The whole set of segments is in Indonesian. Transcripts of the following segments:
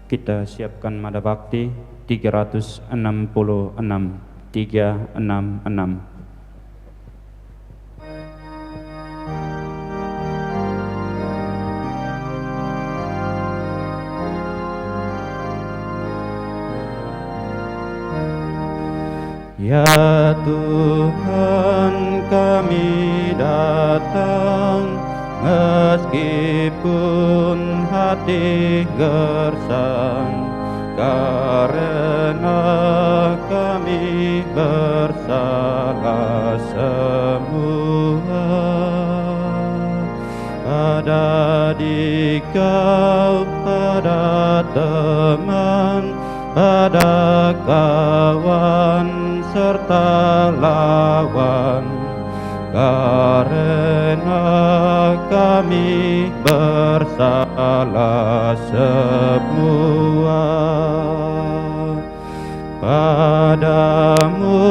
Kita siapkan Mada Bakti 366. Ya Tuhan, kami datang meskipun hati gersang, karena kami bersalah semua. Pada dikau, pada teman, pada kawan serta lawan, karena kami bersalah semua. Padamu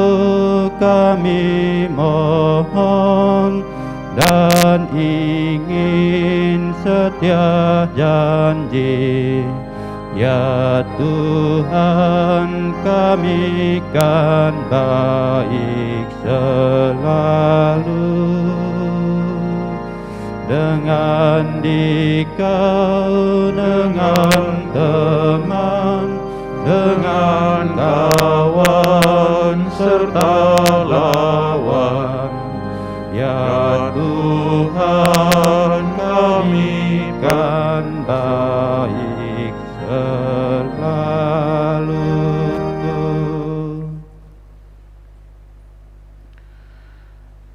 kami mohon dan ingin setia janji. Ya Tuhan, kami kan baik selalu. Dengan dikau, dengan teman, dengan kawan serta lawan, ya Tuhan, kami kan baik selalu.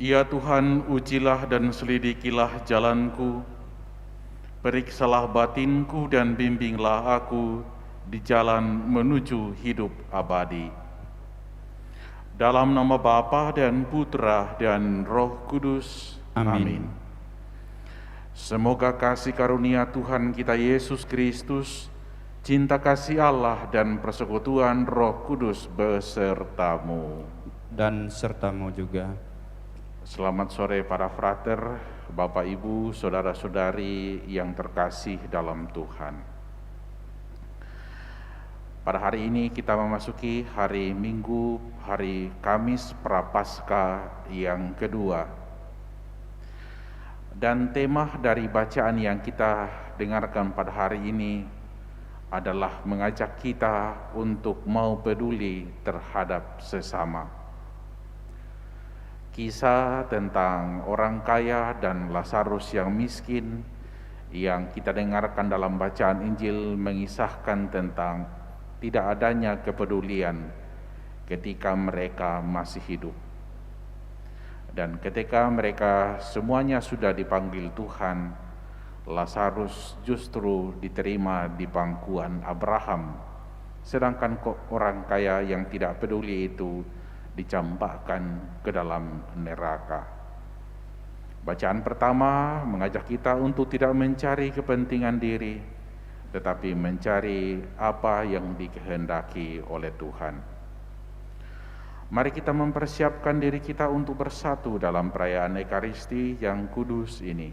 Ya Tuhan, ujilah dan selidikilah jalanku, periksalah batinku dan bimbinglah aku di jalan menuju hidup abadi. Dalam nama Bapa dan Putra dan Roh Kudus. Amin. Semoga kasih karunia Tuhan kita Yesus Kristus, cinta kasih Allah dan persekutuan Roh Kudus besertamu. Dan sertamu juga. Selamat sore para frater, Bapak Ibu, saudara-saudari yang terkasih dalam Tuhan. Pada hari ini kita memasuki hari Minggu, hari Kamis Prapaskah yang kedua. Dan tema dari bacaan yang kita dengarkan pada hari ini adalah mengajak kita untuk mau peduli terhadap sesama. Kisah tentang orang kaya dan Lazarus yang miskin yang kita dengarkan dalam bacaan Injil mengisahkan tentang tidak adanya kepedulian ketika mereka masih hidup. Dan ketika mereka semuanya sudah dipanggil Tuhan, Lazarus justru diterima di pangkuan Abraham, sedangkan orang kaya yang tidak peduli itu dicampakkan ke dalam neraka. Bacaan pertama mengajak kita untuk tidak mencari kepentingan diri, tetapi mencari apa yang dikehendaki oleh Tuhan. Mari kita mempersiapkan diri kita untuk bersatu dalam perayaan Ekaristi yang kudus ini.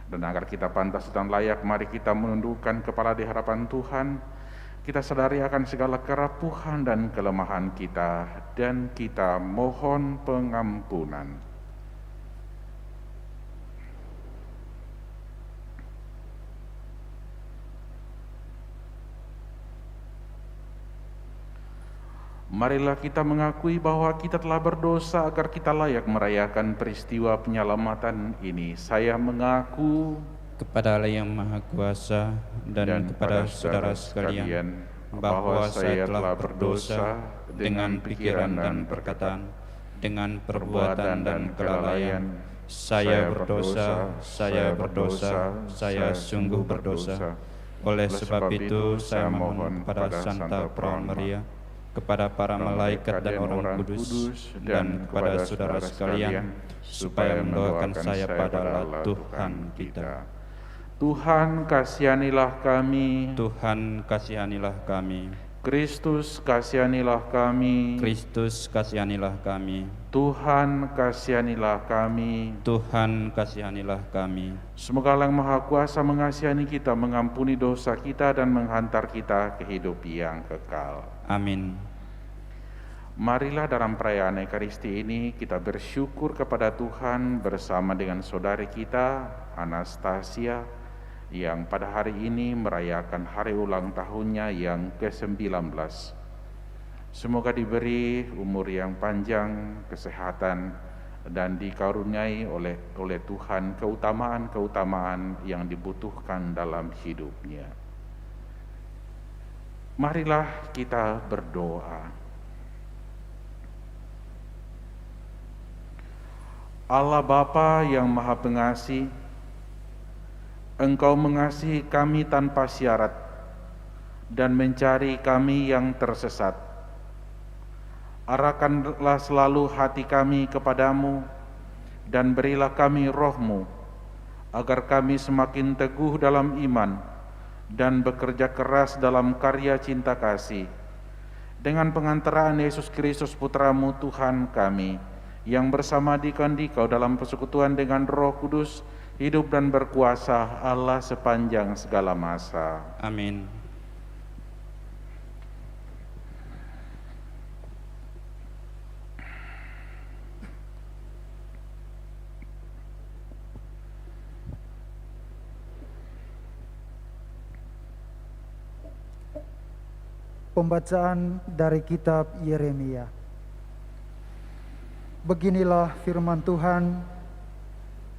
Dan agar kita pantas dan layak, mari kita menundukkan kepala di hadapan Tuhan. Kita sadari akan segala kerapuhan dan kelemahan kita, dan kita mohon pengampunan. Marilah kita mengakui bahwa kita telah berdosa agar kita layak merayakan peristiwa penyelamatan ini. Saya mengaku kepada Allah yang Maha Kuasa dan kepada saudara sekalian bahwa saya telah berdosa dengan pikiran dan perkataan, dengan perbuatan dan kelalaian. Saya berdosa, saya sungguh berdosa. Oleh sebab itu saya mohon kepada Santa Praun Maria, kepada para malaikat dan orang kudus, dan kepada saudara sekalian, supaya mendoakan saya pada Allah Tuhan kita. Tuhan kasihanilah kami. Tuhan kasihanilah kami. Kristus, kasihanilah kami. Kristus, kasihanilah kami. Tuhan, kasihanilah kami. Tuhan, kasihanilah kami. Semoga Allah yang Maha Kuasa mengasihani kita, mengampuni dosa kita, dan menghantar kita ke hidup yang kekal. Amin. Marilah dalam perayaan Ekaristi ini kita bersyukur kepada Tuhan bersama dengan saudari kita, Anastasia, yang pada hari ini merayakan hari ulang tahunnya yang ke-19. Semoga diberi umur yang panjang, kesehatan, dan dikaruniai oleh Tuhan keutamaan-keutamaan yang dibutuhkan dalam hidupnya. Marilah kita berdoa. Allah Bapa yang Maha Pengasih, Engkau mengasihi kami tanpa syarat dan mencari kami yang tersesat. Arahkanlah selalu hati kami kepadamu dan berilah kami roh-Mu, agar kami semakin teguh dalam iman dan bekerja keras dalam karya cinta kasih. Dengan pengantaraan Yesus Kristus Putra-Mu Tuhan kami, yang bersama dikau dalam persekutuan dengan Roh Kudus, hidup dan berkuasa Allah sepanjang segala masa. Amin. Pembacaan dari kitab Yeremia. Beginilah firman Tuhan,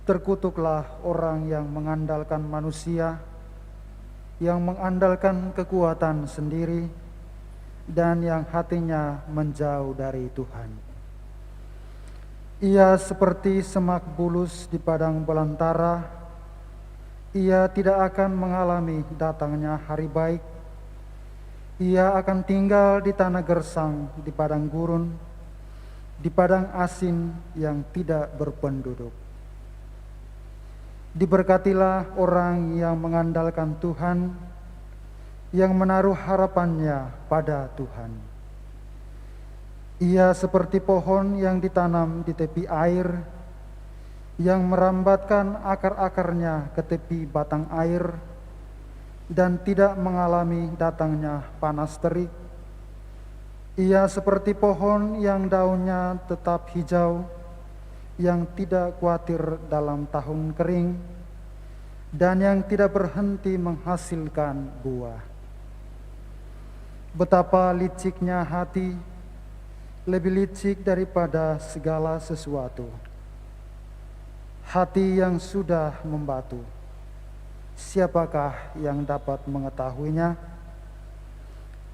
terkutuklah orang yang mengandalkan manusia, yang mengandalkan kekuatan sendiri, dan yang hatinya menjauh dari Tuhan. Ia seperti semak bulus di padang belantara, ia tidak akan mengalami datangnya hari baik. Ia akan tinggal di tanah gersang, di padang gurun, di padang asin yang tidak berpenduduk. Diberkatilah orang yang mengandalkan Tuhan, yang menaruh harapannya pada Tuhan. Ia seperti pohon yang ditanam di tepi air, yang merambatkan akar-akarnya ke tepi batang air, dan tidak mengalami datangnya panas terik. Ia seperti pohon yang daunnya tetap hijau, yang tidak khawatir dalam tahun kering, dan yang tidak berhenti menghasilkan buah. Betapa liciknya hati, lebih licik daripada segala sesuatu. Hati yang sudah membatu, siapakah yang dapat mengetahuinya?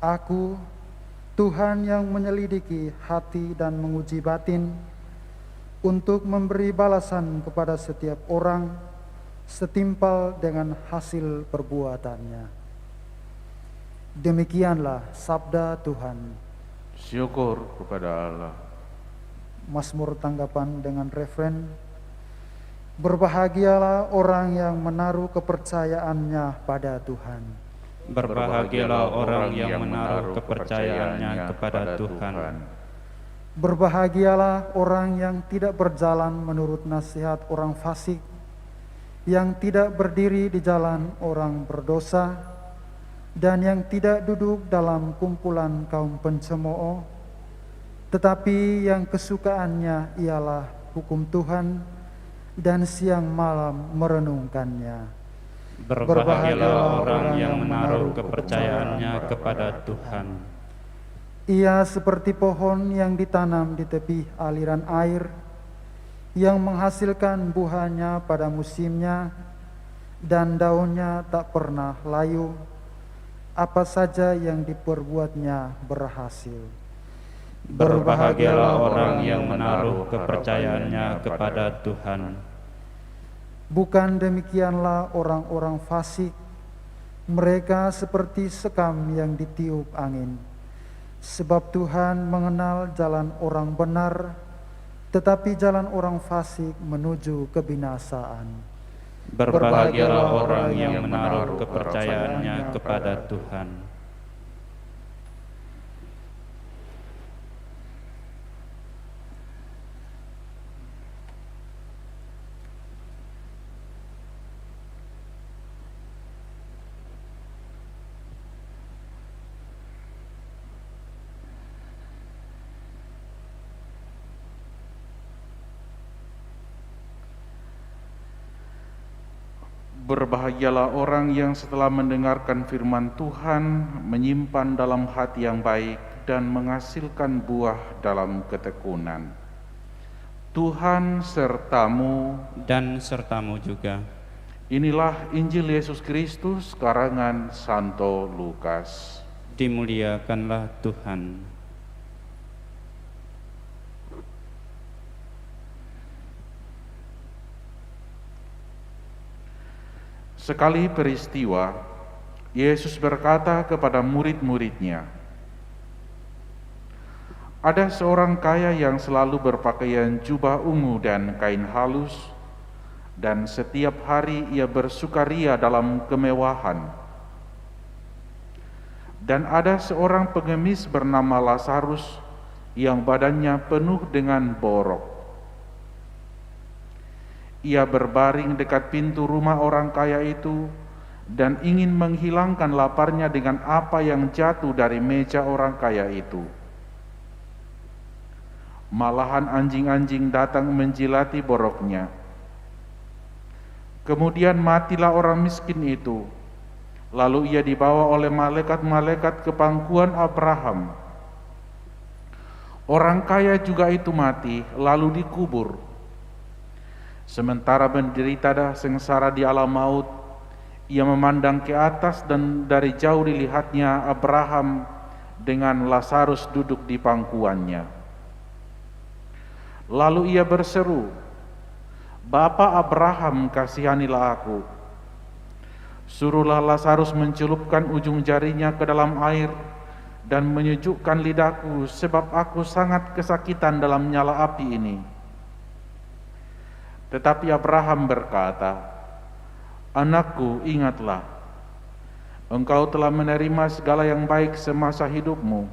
Aku, Tuhan yang menyelidiki hati dan menguji batin, untuk memberi balasan kepada setiap orang setimpal dengan hasil perbuatannya. Demikianlah sabda Tuhan. Syukur kepada Allah. Mazmur tanggapan dengan refren, berbahagialah orang yang menaruh kepercayaannya pada Tuhan. Berbahagialah orang yang menaruh kepercayaannya kepada Tuhan. Berbahagialah orang yang tidak berjalan menurut nasihat orang fasik, yang tidak berdiri di jalan orang berdosa, dan yang tidak duduk dalam kumpulan kaum pencemooh, tetapi yang kesukaannya ialah hukum Tuhan, dan siang malam merenungkannya. Berbahagialah orang yang menaruh kepercayaannya kepada Tuhan. Ia seperti pohon yang ditanam di tepi aliran air, yang menghasilkan buahnya pada musimnya, dan daunnya tak pernah layu. Apa saja yang diperbuatnya berhasil. Berbahagialah orang yang menaruh kepercayaannya kepada Tuhan. Bukan demikianlah orang-orang fasik, mereka seperti sekam yang ditiup angin. Sebab Tuhan mengenal jalan orang benar, tetapi jalan orang fasik menuju kebinasaan. Berbahagialah orang yang menaruh kepercayaannya kepada Tuhan. Berbahagialah orang yang setelah mendengarkan firman Tuhan menyimpan dalam hati yang baik dan menghasilkan buah dalam ketekunan. Tuhan sertamu dan sertamu juga. Inilah Injil Yesus Kristus karangan Santo Lukas. Dimuliakanlah Tuhan. Sekali peristiwa, Yesus berkata kepada murid-muridnya, "Ada seorang kaya yang selalu berpakaian jubah ungu dan kain halus, dan setiap hari ia bersukaria dalam kemewahan. Dan ada seorang pengemis bernama Lazarus yang badannya penuh dengan borok. Ia berbaring dekat pintu rumah orang kaya itu dan ingin menghilangkan laparnya dengan apa yang jatuh dari meja orang kaya itu. Malahan anjing-anjing datang menjilati boroknya. Kemudian matilah orang miskin itu. Lalu ia dibawa oleh malaikat-malaikat ke pangkuan Abraham. Orang kaya juga itu mati, lalu dikubur. Sementara menderita sengsara di alam maut, ia memandang ke atas dan dari jauh dilihatnya Abraham dengan Lazarus duduk di pangkuannya. Lalu ia berseru, 'Bapa Abraham, kasihanilah aku. Suruhlah Lazarus mencelupkan ujung jarinya ke dalam air dan menyejukkan lidahku, sebab aku sangat kesakitan dalam nyala api ini.' Tetapi Abraham berkata, 'Anakku, ingatlah, engkau telah menerima segala yang baik semasa hidupmu,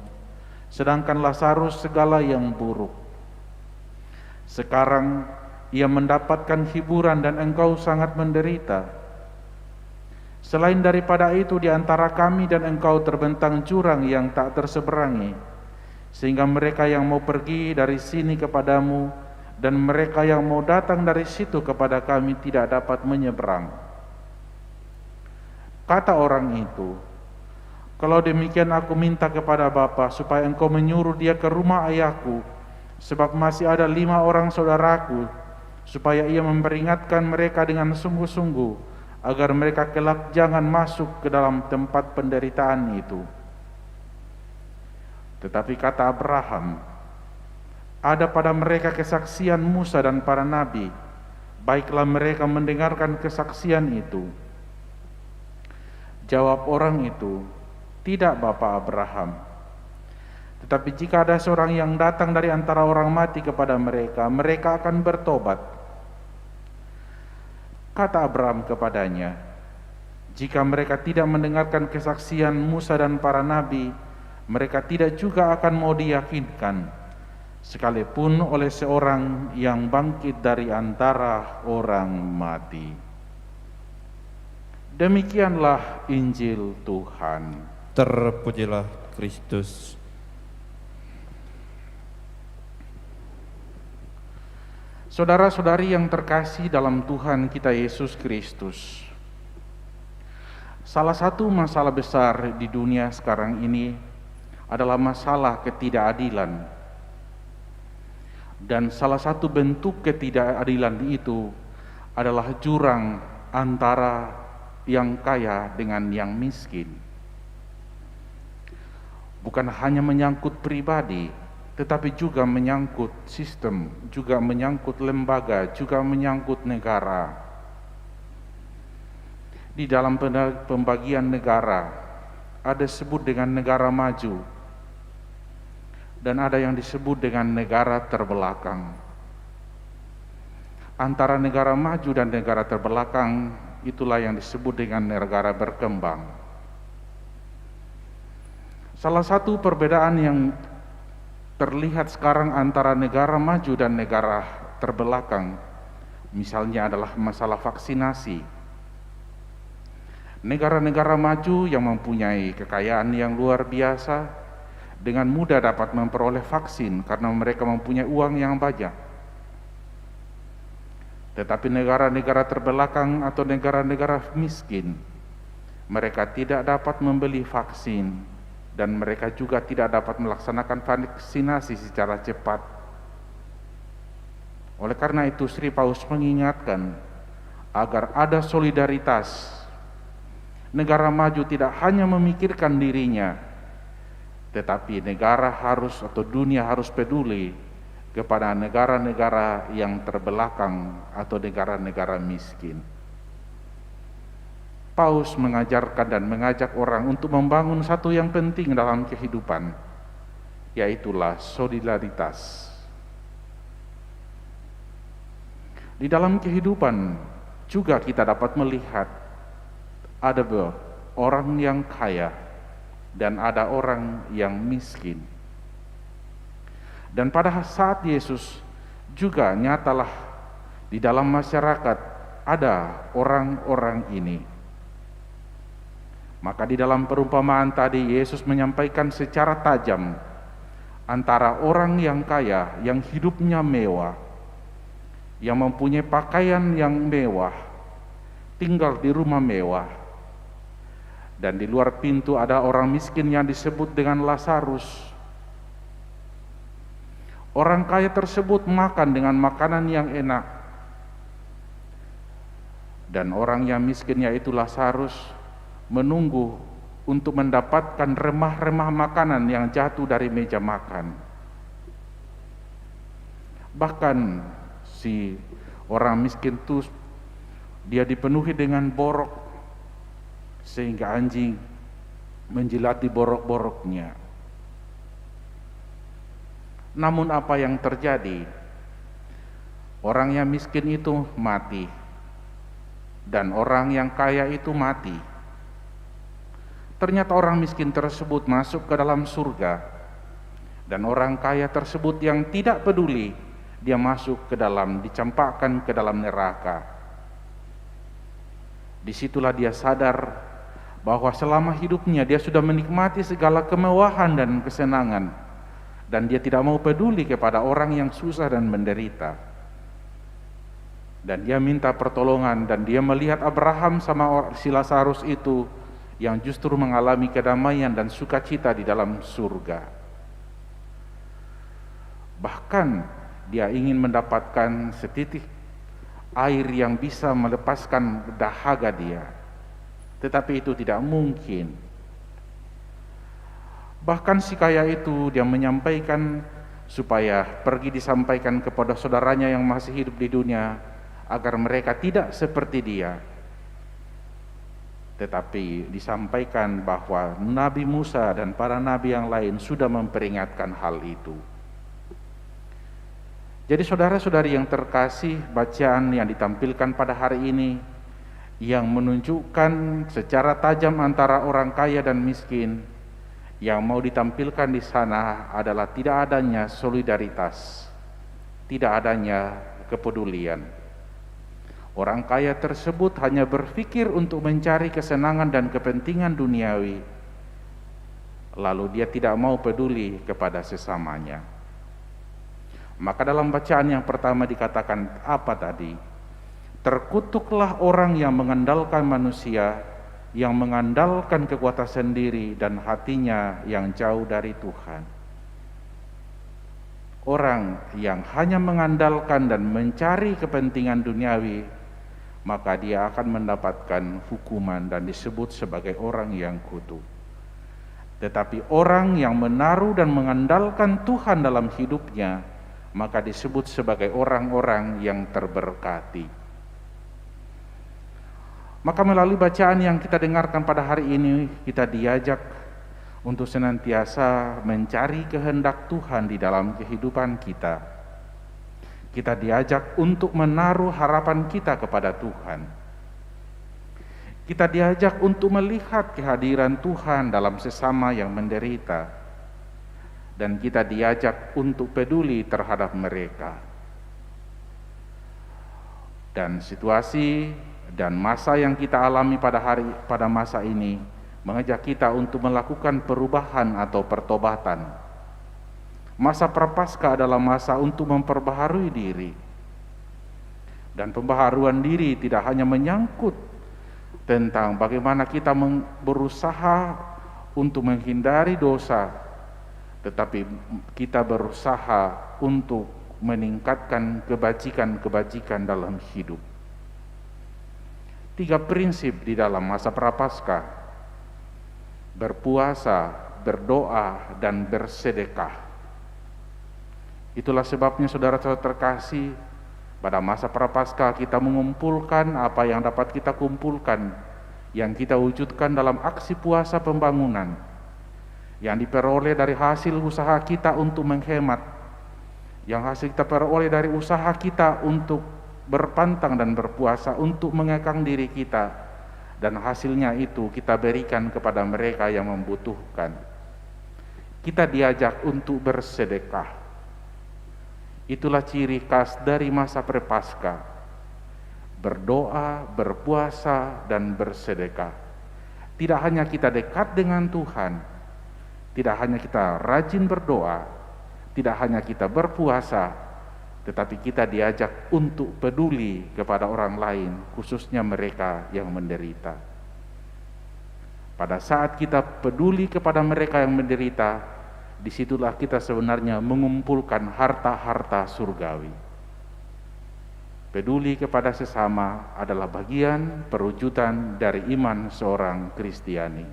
sedangkan Lazarus segala yang buruk. Sekarang ia mendapatkan hiburan dan engkau sangat menderita. Selain daripada itu, di antara kami dan engkau terbentang jurang yang tak terseberangi, sehingga mereka yang mau pergi dari sini kepadamu dan mereka yang mau datang dari situ kepada kami tidak dapat menyeberang.' Kata orang itu, 'Kalau demikian aku minta kepada Bapa supaya engkau menyuruh dia ke rumah ayahku, sebab masih ada 5 orang saudaraku, supaya ia memperingatkan mereka dengan sungguh-sungguh, agar mereka kelak jangan masuk ke dalam tempat penderitaan itu.' Tetapi kata Abraham, 'Ada pada mereka kesaksian Musa dan para nabi, baiklah mereka mendengarkan kesaksian itu.' Jawab orang itu, 'Tidak, Bapa Abraham. Tetapi jika ada seorang yang datang dari antara orang mati kepada mereka, mereka akan bertobat.' Kata Abraham kepadanya, 'Jika mereka tidak mendengarkan kesaksian Musa dan para nabi, mereka tidak juga akan mau diyakinkan, sekalipun oleh seorang yang bangkit dari antara orang mati.' Demikianlah Injil Tuhan. Terpujilah Kristus. Saudara-saudari yang terkasih dalam Tuhan kita Yesus Kristus, salah satu masalah besar di dunia sekarang ini adalah masalah ketidakadilan. Dan salah satu bentuk ketidakadilan itu adalah jurang antara yang kaya dengan yang miskin. Bukan hanya menyangkut pribadi, tetapi juga menyangkut sistem, juga menyangkut lembaga, juga menyangkut negara. Di dalam pembagian negara, ada disebut dengan negara maju, dan ada yang disebut dengan negara terbelakang. Antara negara maju dan negara terbelakang, itulah yang disebut dengan negara berkembang. Salah satu perbedaan yang terlihat sekarang antara negara maju dan negara terbelakang, misalnya adalah masalah vaksinasi. Negara-negara maju yang mempunyai kekayaan yang luar biasa dengan mudah dapat memperoleh vaksin karena mereka mempunyai uang yang banyak. Tetapi negara-negara terbelakang atau negara-negara miskin, mereka tidak dapat membeli vaksin dan mereka juga tidak dapat melaksanakan vaksinasi secara cepat. Oleh karena itu Sri Paus mengingatkan agar ada solidaritas. Negara maju tidak hanya memikirkan dirinya, tetapi negara harus atau dunia harus peduli kepada negara-negara yang terbelakang atau negara-negara miskin. Paus mengajarkan dan mengajak orang untuk membangun satu yang penting dalam kehidupan, yaitulah solidaritas. Di dalam kehidupan juga kita dapat melihat ada orang yang kaya dan ada orang yang miskin. Dan pada saat Yesus juga nyatalah di dalam masyarakat ada orang-orang ini. Maka di dalam perumpamaan tadi Yesus menyampaikan secara tajam antara orang yang kaya, yang hidupnya mewah, yang mempunyai pakaian yang mewah, tinggal di rumah mewah, dan di luar pintu ada orang miskin yang disebut dengan Lazarus. Orang kaya tersebut makan dengan makanan yang enak, dan orang yang miskin yaitu Lazarus menunggu untuk mendapatkan remah-remah makanan yang jatuh dari meja makan. Bahkan si orang miskin itu dia dipenuhi dengan borok sehingga anjing menjilati borok-boroknya. Namun apa yang terjadi? Orang yang miskin itu mati dan orang yang kaya itu mati. Ternyata orang miskin tersebut masuk ke dalam surga dan orang kaya tersebut yang tidak peduli, dia masuk ke dalam, dicampakkan ke dalam neraka. Disitulah dia sadar bahwa selama hidupnya dia sudah menikmati segala kemewahan dan kesenangan, dan dia tidak mau peduli kepada orang yang susah dan menderita. Dan dia minta pertolongan, dan dia melihat Abraham sama si Lazarus itu yang justru mengalami kedamaian dan sukacita di dalam surga. Bahkan dia ingin mendapatkan setitik air yang bisa melepaskan dahaga dia, tetapi itu tidak mungkin. Bahkan si kaya itu dia menyampaikan supaya pergi disampaikan kepada saudaranya yang masih hidup di dunia agar mereka tidak seperti dia. Tetapi disampaikan bahwa Nabi Musa dan para nabi yang lain sudah memperingatkan hal itu. Jadi saudara-saudari yang terkasih, bacaan yang ditampilkan pada hari ini yang menunjukkan secara tajam antara orang kaya dan miskin, yang mau ditampilkan di sana adalah tidak adanya solidaritas, tidak adanya kepedulian. Orang kaya tersebut hanya berpikir untuk mencari kesenangan dan kepentingan duniawi, lalu dia tidak mau peduli kepada sesamanya. Maka dalam bacaan yang pertama dikatakan apa tadi? Terkutuklah orang yang mengandalkan manusia, yang mengandalkan kekuatan sendiri dan hatinya yang jauh dari Tuhan. Orang yang hanya mengandalkan dan mencari kepentingan duniawi, maka dia akan mendapatkan hukuman dan disebut sebagai orang yang kutuk. Tetapi orang yang menaruh dan mengandalkan Tuhan dalam hidupnya, maka disebut sebagai orang-orang yang terberkati. Maka melalui bacaan yang kita dengarkan pada hari ini, kita diajak untuk senantiasa mencari kehendak Tuhan di dalam kehidupan kita. Kita diajak untuk menaruh harapan kita kepada Tuhan. Kita diajak untuk melihat kehadiran Tuhan dalam sesama yang menderita. Dan kita diajak untuk peduli terhadap mereka. Dan situasi dan masa yang kita alami pada masa ini mengajak kita untuk melakukan perubahan atau pertobatan. Masa prapaskah adalah masa untuk memperbaharui diri. Dan pembaharuan diri tidak hanya menyangkut tentang bagaimana kita berusaha untuk menghindari dosa, tetapi kita berusaha untuk meningkatkan kebajikan-kebajikan dalam hidup. 3 prinsip di dalam masa Prapaskah: berpuasa, berdoa, dan bersedekah. Itulah sebabnya saudara-saudara terkasih, pada masa Prapaskah kita mengumpulkan apa yang dapat kita kumpulkan, yang kita wujudkan dalam aksi puasa pembangunan, yang diperoleh dari hasil usaha kita untuk menghemat, yang hasil kita peroleh dari usaha kita untuk berpantang dan berpuasa untuk mengekang diri kita, dan hasilnya itu kita berikan kepada mereka yang membutuhkan. Kita diajak untuk bersedekah. Itulah ciri khas dari masa Prapaskah: berdoa, berpuasa, dan bersedekah. Tidak hanya kita dekat dengan Tuhan, tidak hanya kita rajin berdoa, tidak hanya kita berpuasa, tetapi kita diajak untuk peduli kepada orang lain, khususnya mereka yang menderita. Pada saat kita peduli kepada mereka yang menderita, disitulah kita sebenarnya mengumpulkan harta-harta surgawi. Peduli kepada sesama adalah bagian perwujudan dari iman seorang Kristiani.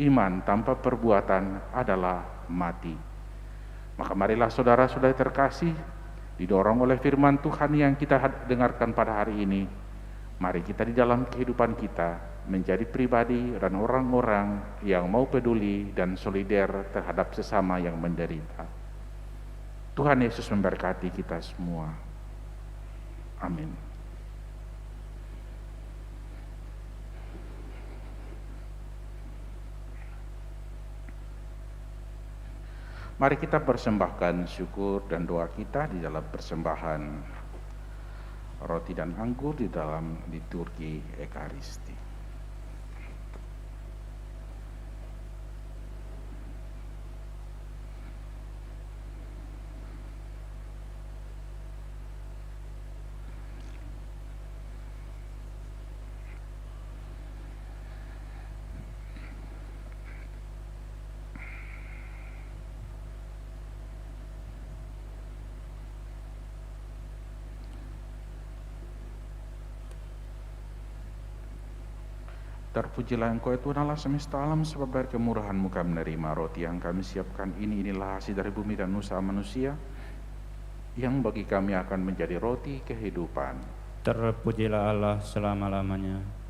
Iman tanpa perbuatan adalah mati. Maka marilah saudara-saudara terkasih, didorong oleh firman Tuhan yang kita dengarkan pada hari ini, mari kita di dalam kehidupan kita menjadi pribadi dan orang-orang yang mau peduli dan solider terhadap sesama yang menderita. Tuhan Yesus memberkati kita semua. Amin. Mari kita persembahkan syukur dan doa kita di dalam persembahan roti dan anggur di dalam liturgi Ekaristi. Terpujilah Engkau ya Tuhan Allah semesta alam, sebab dari kemurahan-Mu kami menerima roti yang kami siapkan ini. Inilah hasil dari bumi dan usaha manusia, yang bagi kami akan menjadi roti kehidupan. Terpujilah Allah selama-lamanya.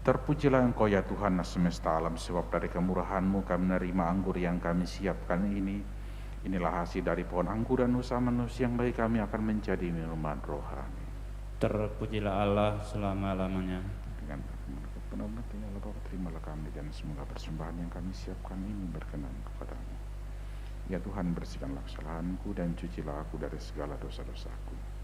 Terpujilah Engkau ya Tuhan semesta alam, sebab dari kemurahan-Mu kami menerima anggur yang kami siapkan ini. Inilah hasil dari pohon anggur dan usaha manusia, yang bagi kami akan menjadi minuman rohani. Terpujilah Allah selama-lamanya. Dengan benar-benar Allah Bapa, terimalah kami, dan semoga persembahan yang kami siapkan ini berkenan kepadamu. Ya Tuhan, bersihkanlah kesalahanku dan cucilah aku dari segala dosa-dosaku.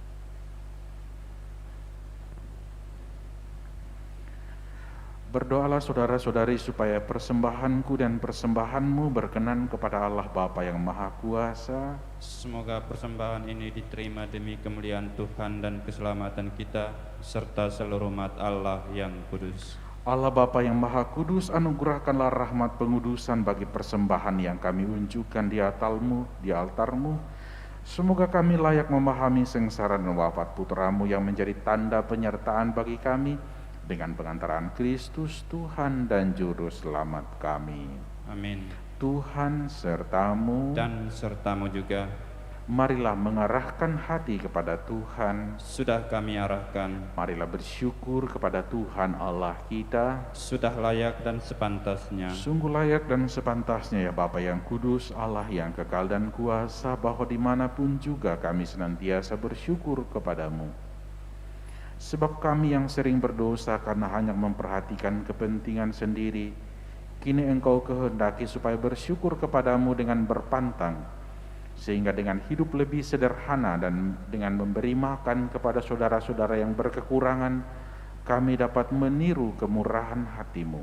Berdoalah saudara-saudari supaya persembahanku dan persembahanmu berkenan kepada Allah Bapa yang Maha Kuasa. Semoga persembahan ini diterima demi kemuliaan Tuhan dan keselamatan kita, serta seluruh umat Allah yang kudus. Allah Bapa yang Maha Kudus, anugerahkanlah rahmat pengudusan bagi persembahan yang kami unjukkan di altar-Mu. Semoga kami layak memahami sengsara dan wafat Putra-Mu yang menjadi tanda penyertaan bagi kami, dengan pengantaran Kristus Tuhan dan Juru Selamat kami. Amin. Tuhan sertamu dan sertamu juga. Marilah mengarahkan hati kepada Tuhan. Sudah kami arahkan. Marilah bersyukur kepada Tuhan Allah kita. Sudah layak dan sepantasnya. Sungguh layak dan sepantasnya ya Bapa yang kudus, Allah yang kekal dan kuasa, bahwa dimanapun juga kami senantiasa bersyukur kepadamu. Sebab kami yang sering berdosa karena hanya memperhatikan kepentingan sendiri, kini Engkau kehendaki supaya bersyukur kepadamu dengan berpantang, sehingga dengan hidup lebih sederhana dan dengan memberi makan kepada saudara-saudara yang berkekurangan, kami dapat meniru kemurahan hati-Mu.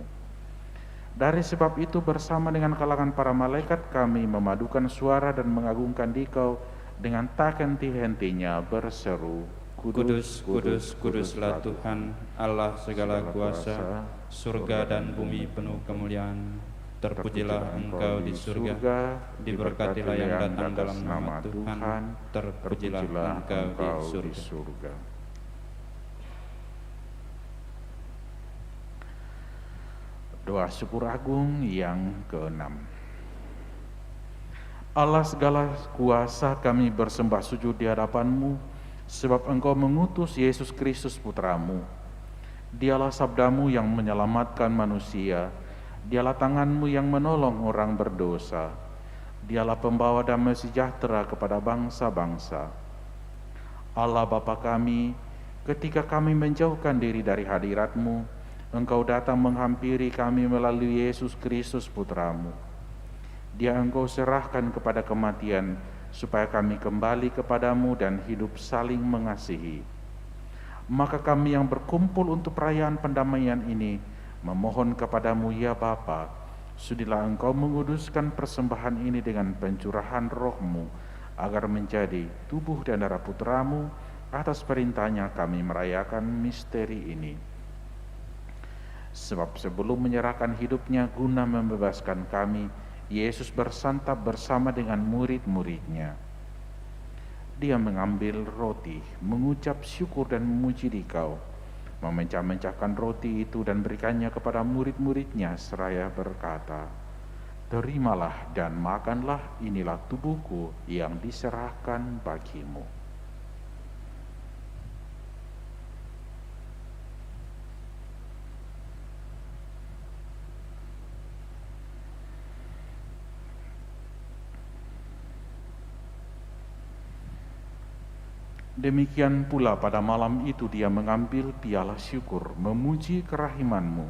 Dari sebab itu bersama dengan kalangan para malaikat kami memadukan suara dan mengagungkan Dikau dengan tak henti-hentinya berseru, Kudus, kudus, kuduslah Tuhan, Allah segala kuasa, surga dan bumi penuh kemuliaan. Terpujilah Engkau di surga, diberkatilah yang datang dalam nama Tuhan, terpujilah Engkau di surga. Doa syukur agung yang ke-6. Allah segala kuasa, kami bersembah sujud di hadapan-Mu, sebab Engkau mengutus Yesus Kristus Putra-Mu. Dialah sabda-Mu yang menyelamatkan manusia, Dialah tangan-Mu yang menolong orang berdosa, Dialah pembawa damai sejahtera kepada bangsa-bangsa. Allah Bapa kami, ketika kami menjauhkan diri dari hadirat-Mu, Engkau datang menghampiri kami melalui Yesus Kristus Putra-Mu. Dia Engkau serahkan kepada kematian, supaya kami kembali kepadamu dan hidup saling mengasihi. Maka kami yang berkumpul untuk perayaan pendamaian ini memohon kepadamu, ya Bapa, sudilah Engkau menguduskan persembahan ini dengan pencurahan Roh-Mu, agar menjadi tubuh dan darah Putra-Mu. Atas perintahnya kami merayakan misteri ini. Sebab sebelum menyerahkan hidupnya guna membebaskan kami, Yesus bersantap bersama dengan murid-muridnya. Dia mengambil roti, mengucap syukur dan memuji Dikau, memecah-mecahkan roti itu dan berikannya kepada murid-muridnya seraya berkata, "Terimalah dan makanlah, inilah tubuhku yang diserahkan bagimu." Demikian pula pada malam itu dia mengambil piala syukur, memuji kerahiman-Mu,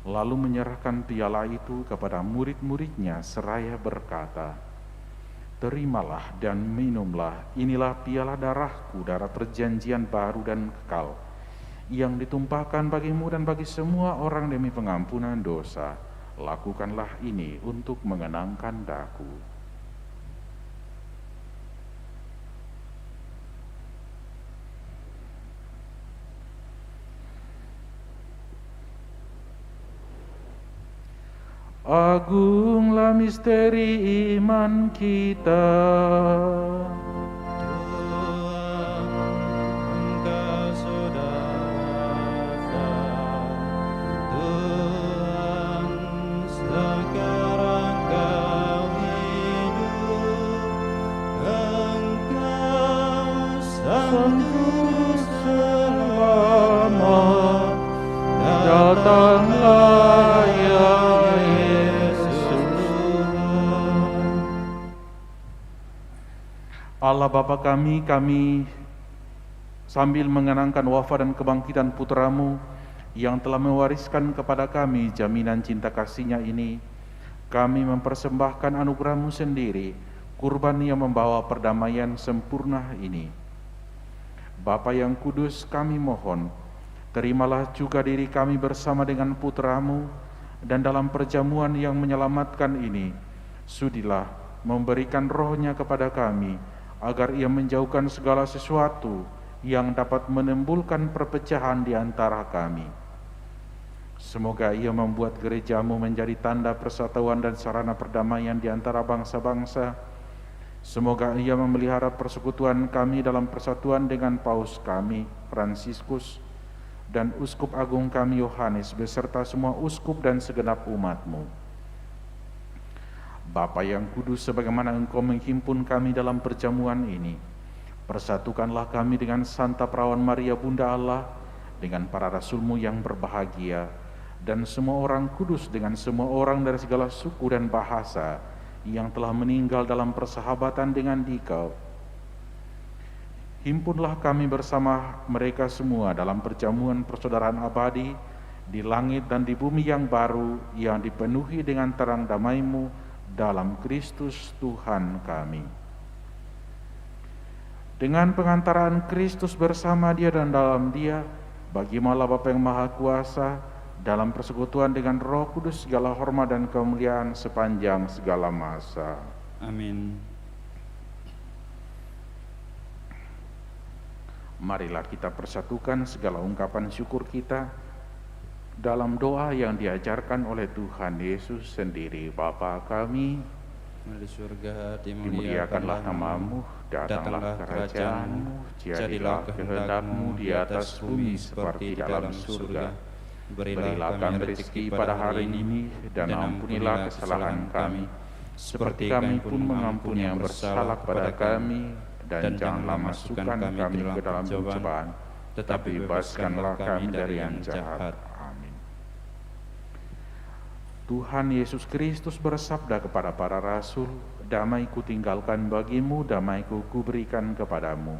lalu menyerahkan piala itu kepada murid-muridnya seraya berkata, "Terimalah dan minumlah, inilah piala darah-Ku, darah perjanjian baru dan kekal, yang ditumpahkan bagimu dan bagi semua orang demi pengampunan dosa. Lakukanlah ini untuk mengenangkan Daku." Agunglah misteri iman kita. Tuhan, Engkau sudah wafat. Tuhan, sekarang Kau hidup. Engkau Sang Juru Selamat, datanglah ya Allah Bapa kami sambil mengenangkan wafat dan kebangkitan Putra-Mu yang telah mewariskan kepada kami jaminan cinta kasih-Nya ini, kami mempersembahkan anugerah-Mu sendiri, kurban yang membawa perdamaian sempurna ini. Bapa yang kudus, kami mohon, terimalah juga diri kami bersama dengan Putra-Mu, dan dalam perjamuan yang menyelamatkan ini, sudilah memberikan Roh-Nya kepada kami, agar Ia menjauhkan segala sesuatu yang dapat menimbulkan perpecahan di antara kami. Semoga Ia membuat gereja-Mu menjadi tanda persatuan dan sarana perdamaian di antara bangsa-bangsa. Semoga Ia memelihara persekutuan kami dalam persatuan dengan Paus kami, Fransiskus, dan Uskup Agung kami, Yohanes, beserta semua uskup dan segenap umat-Mu. Bapa yang kudus, sebagaimana Engkau menghimpun kami dalam perjamuan ini, persatukanlah kami dengan Santa Perawan Maria Bunda Allah, dengan para rasul-Mu yang berbahagia, dan semua orang kudus dengan semua orang dari segala suku dan bahasa yang telah meninggal dalam persahabatan dengan Dikau. Himpunlah kami bersama mereka semua dalam perjamuan persaudaraan abadi di langit dan di bumi yang baru, yang dipenuhi dengan terang damai-Mu dalam Kristus Tuhan kami. Dengan pengantaraan Kristus bersama Dia dan dalam Dia, bagi Allah Bapa yang Maha Kuasa, dalam persekutuan dengan Roh Kudus segala hormat dan kemuliaan sepanjang segala masa. Amin. Marilah kita persatukan segala ungkapan syukur kita dalam doa yang diajarkan oleh Tuhan Yesus sendiri. Bapa kami, di surga, dimuliakanlah nama-Mu, datanglah kerajaan-Mu, jadilah kehendak-Mu di atas bumi seperti di dalam surga. Berilah kami rezeki pada hari ini, dan ampunilah kesalahan kami, seperti kami pun mengampuni yang bersalah kepada kami, dan janganlah masukkan kami ke dalam pencobaan, tetapi bebaskanlah kami dari yang jahat. Amin. Tuhan Yesus Kristus bersabda kepada para rasul, "Damai kutinggalkan bagimu, damai kuberikan kepadamu.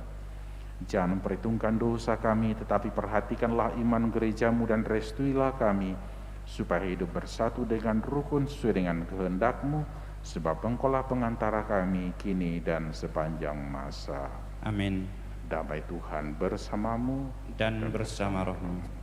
Jangan perhitungkan dosa kami, tetapi perhatikanlah iman gerejamu dan restuilah kami, supaya hidup bersatu dengan rukun sesuai dengan kehendak-Mu, sebab Engkaulah pengantara kami kini dan sepanjang masa." Amin. Damai Tuhan bersamamu dan bersama rohmu.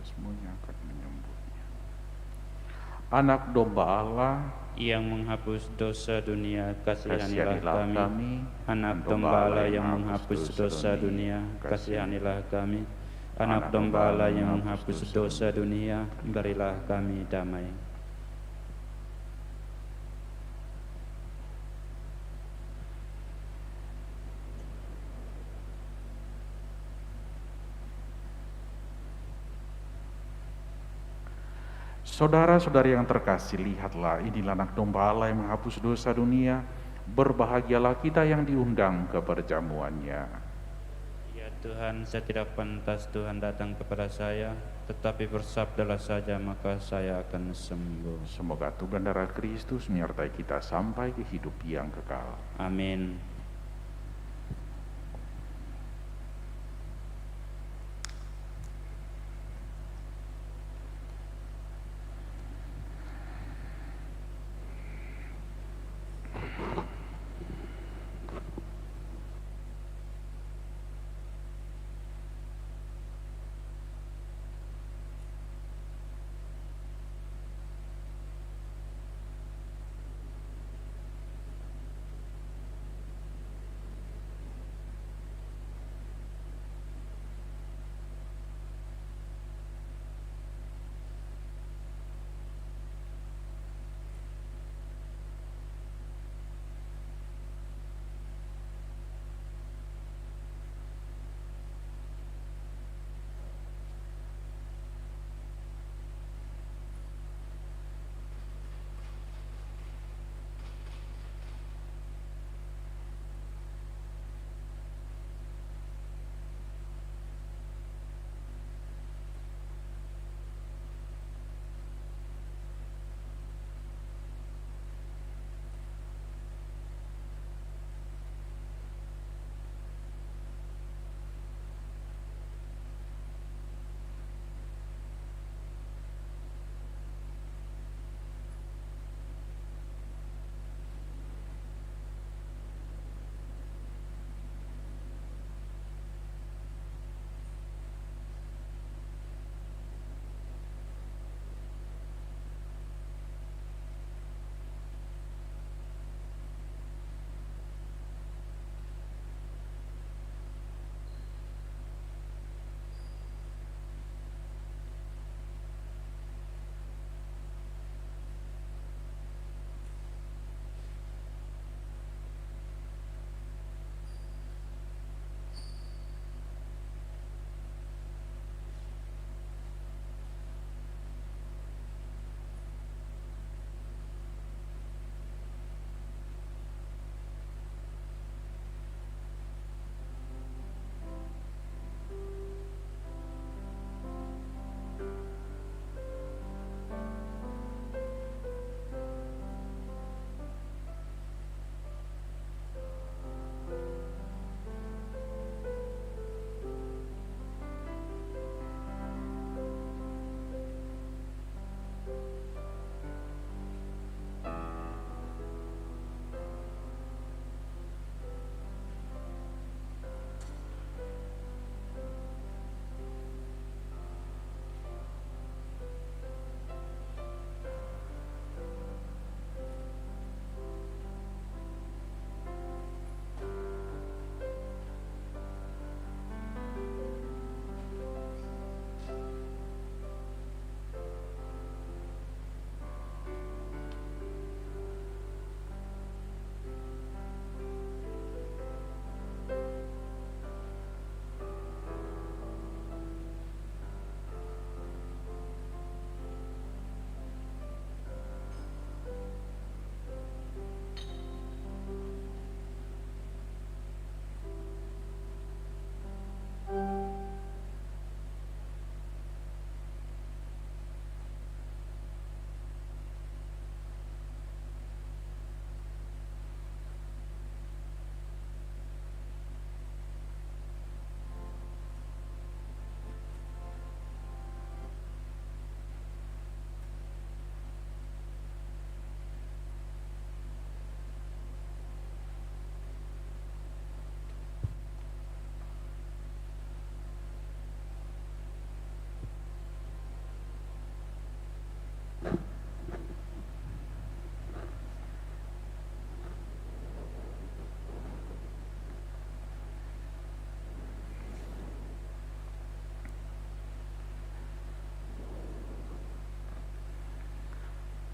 Semuanya akan menyambutnya. Anak domba Allah yang menghapus dosa dunia, kasihanilah kami. Anak domba domba Allah yang menghapus dosa dunia, kasihanilah kami. Anak domba Allah yang menghapus dosa dunia, berilah kami damai. Saudara-saudari yang terkasih, lihatlah, inilah anak domba Allah yang menghapus dosa dunia. Berbahagialah kita yang diundang ke perjamuannya. Ya Tuhan, saya tidak pantas Tuhan datang kepada saya, tetapi bersabdalah saja maka saya akan sembuh. Semoga Tuhan darah Kristus menyertai kita sampai ke hidup yang kekal. Amin.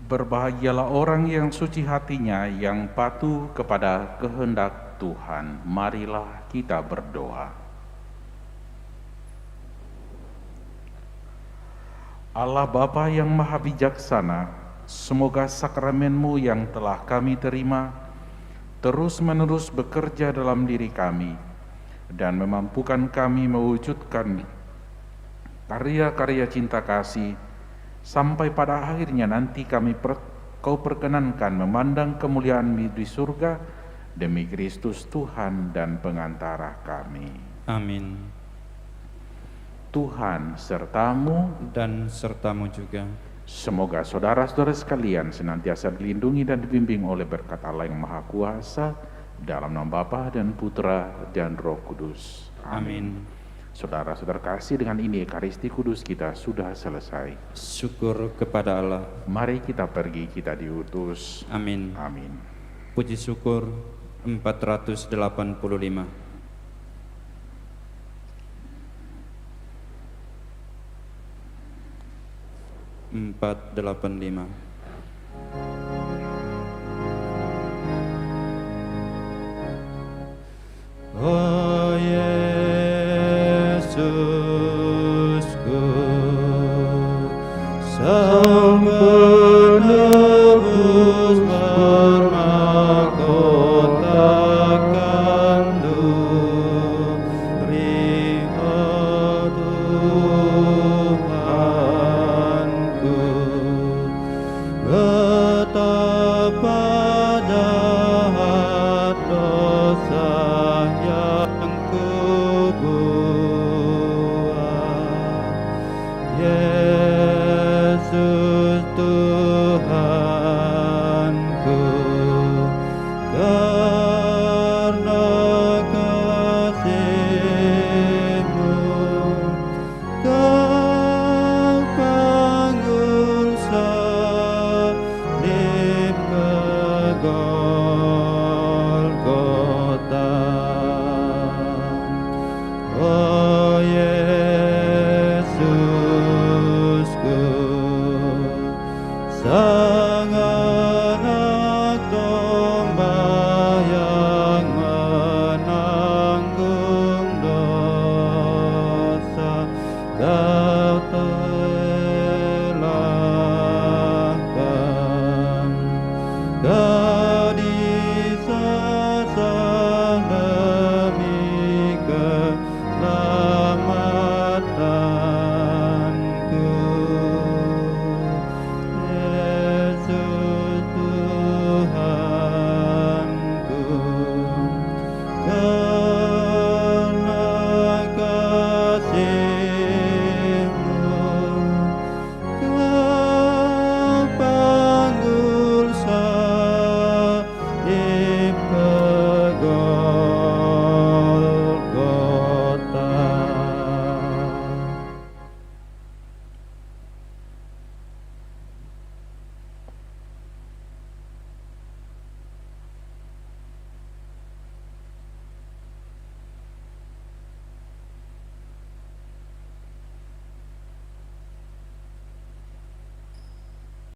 Berbahagialah orang yang suci hatinya, yang patuh kepada kehendak Tuhan. Marilah kita berdoa. Allah Bapa yang Maha Bijaksana, semoga sakramen-Mu yang telah kami terima terus-menerus bekerja dalam diri kami dan memampukan kami mewujudkan karya-karya cinta kasih, sampai pada akhirnya nanti Kau perkenankan memandang kemuliaan di surga demi Kristus Tuhan dan pengantara kami. Amin. Tuhan sertamu Dan sertamu juga. Semoga saudara-saudara sekalian senantiasa dilindungi dan dibimbing oleh berkat Allah yang Maha Kuasa, dalam nama Bapa dan Putra dan Roh Kudus. Amin. Saudara-saudara kasih, dengan ini Ekaristi Kudus kita sudah selesai. Syukur kepada Allah. Mari kita pergi, kita diutus. Amin. Amin. Puji syukur 485. Oh Yesusku, Sang Penebus bermahkotakan duri Tuhanku, betapa jahat dosa yang kubuat. Yesus Tuhanku, karena kasih-Mu Kau panggul salib ke Golgota. Oh Yesusku, Sang Anak Domba yang menanggung dosa